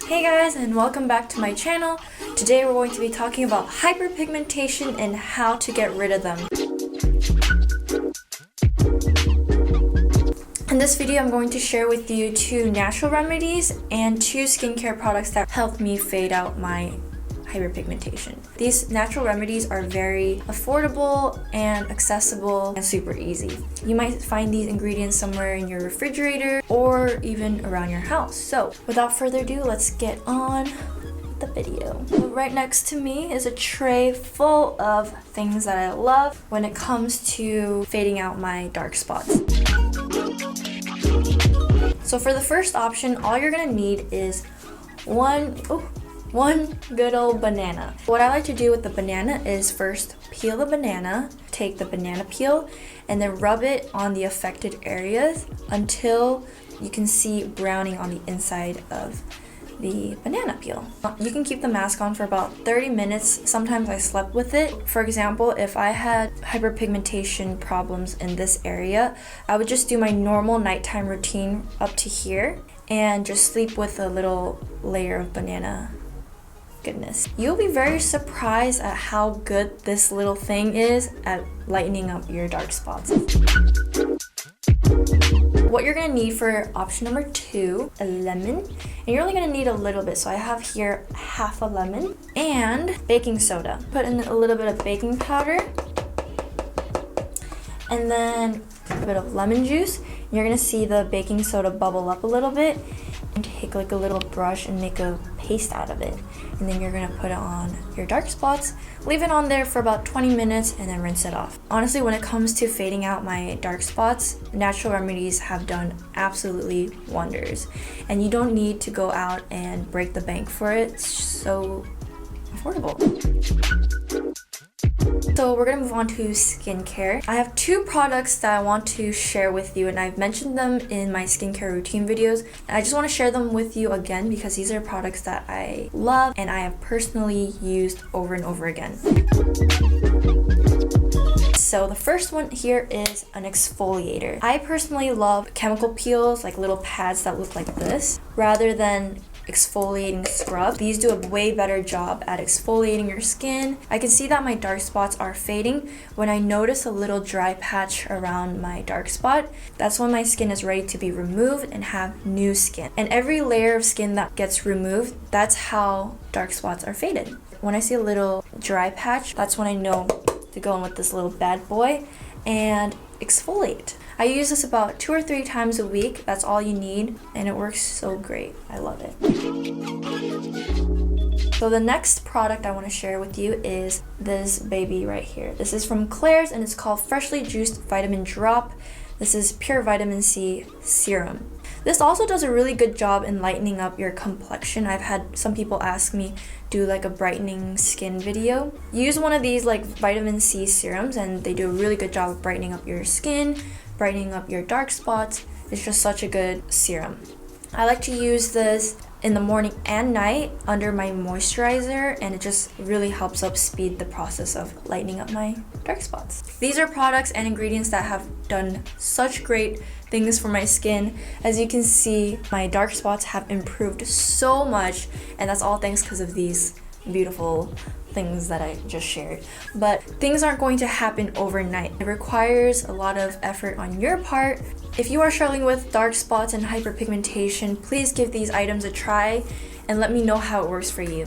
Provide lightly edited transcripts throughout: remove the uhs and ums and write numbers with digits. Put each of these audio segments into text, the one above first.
Hey guys, and welcome back to my channel. Today we're going to be talking about hyperpigmentation and how to get rid of them. In this video, I'm going to share with you 2 natural remedies and 2 skincare products that help me fade out my hyperpigmentation. These natural remedies are very affordable and accessible and super easy. You might find these ingredients somewhere in your refrigerator or even around your house. So without further ado, let's get on with the video. So right next to me is a tray full of things that I love when it comes to fading out my dark spots. So for the first option, all you're gonna need is one good old banana. What I like to do with the banana is first peel the banana, take the banana peel, and then rub it on the affected areas until you can see browning on the inside of the banana peel. You can keep the mask on for about 30 minutes. Sometimes I slept with it. For example, if I had hyperpigmentation problems in this area, I would just do my normal nighttime routine up to here and just sleep with a little layer of banana goodness. You'll be very surprised at how good this little thing is at lightening up your dark spots. What you're gonna need for option number 2, a lemon, and you're only gonna need a little bit. So I have here half a lemon and baking soda. Put in a little bit of baking powder and then a bit of lemon juice. You're gonna see the baking soda bubble up a little bit, and take like a little brush and make a paste out of it. And then you're gonna put it on your dark spots, leave it on there for about 20 minutes and then rinse it off. Honestly, when it comes to fading out my dark spots, natural remedies have done absolutely wonders. And you don't need to go out and break the bank for it. It's so affordable. So we're gonna move on to skincare. I have 2 products that I want to share with you, and I've mentioned them in my skincare routine videos. I just want to share them with you again because these are products that I love and I have personally used over and over again. So the first one here is an exfoliator. I personally love chemical peels, like little pads that look like this, rather than exfoliating scrub. These do a way better job at exfoliating your skin. I can see that my dark spots are fading when I notice a little dry patch around my dark spot. That's when my skin is ready to be removed and have new skin. And every layer of skin that gets removed, that's how dark spots are faded. When I see a little dry patch, that's when I know to go in with this little bad boy and exfoliate. I use this about 2 or 3 times a week. That's all you need, and it works so great. I love it. So the next product I want to share with you is this baby right here. This is from Claire's and it's called Freshly Juiced Vitamin Drop. This is pure vitamin C serum. This also does a really good job in lightening up your complexion. I've had some people ask me do like a brightening skin video. Use one of these like vitamin C serums and they do a really good job of brightening up your skin, brightening up your dark spots. It's just such a good serum. I like to use this in the morning and night under my moisturizer, and it just really helps up speed the process of lightening up my dark spots. These are products and ingredients that have done such great things for my skin. As you can see, my dark spots have improved so much, and that's all thanks because of these beautiful things that I just shared. But things aren't going to happen overnight. It requires a lot of effort on your part. If you are struggling with dark spots and hyperpigmentation, please give these items a try and let me know how it works for you.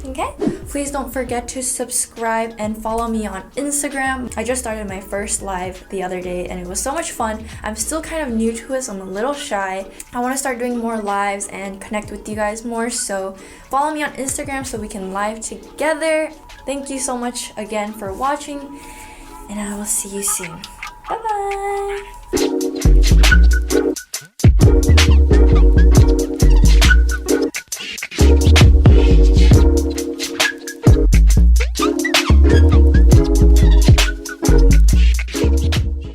Okay? Please don't forget to subscribe and follow me on Instagram. I just started my first live the other day and it was so much fun. I'm still kind of new to it, so I'm a little shy. I want to start doing more lives and connect with you guys more, so follow me on Instagram so we can live together. Thank you so much again for watching, and I will see you soon. Bye bye!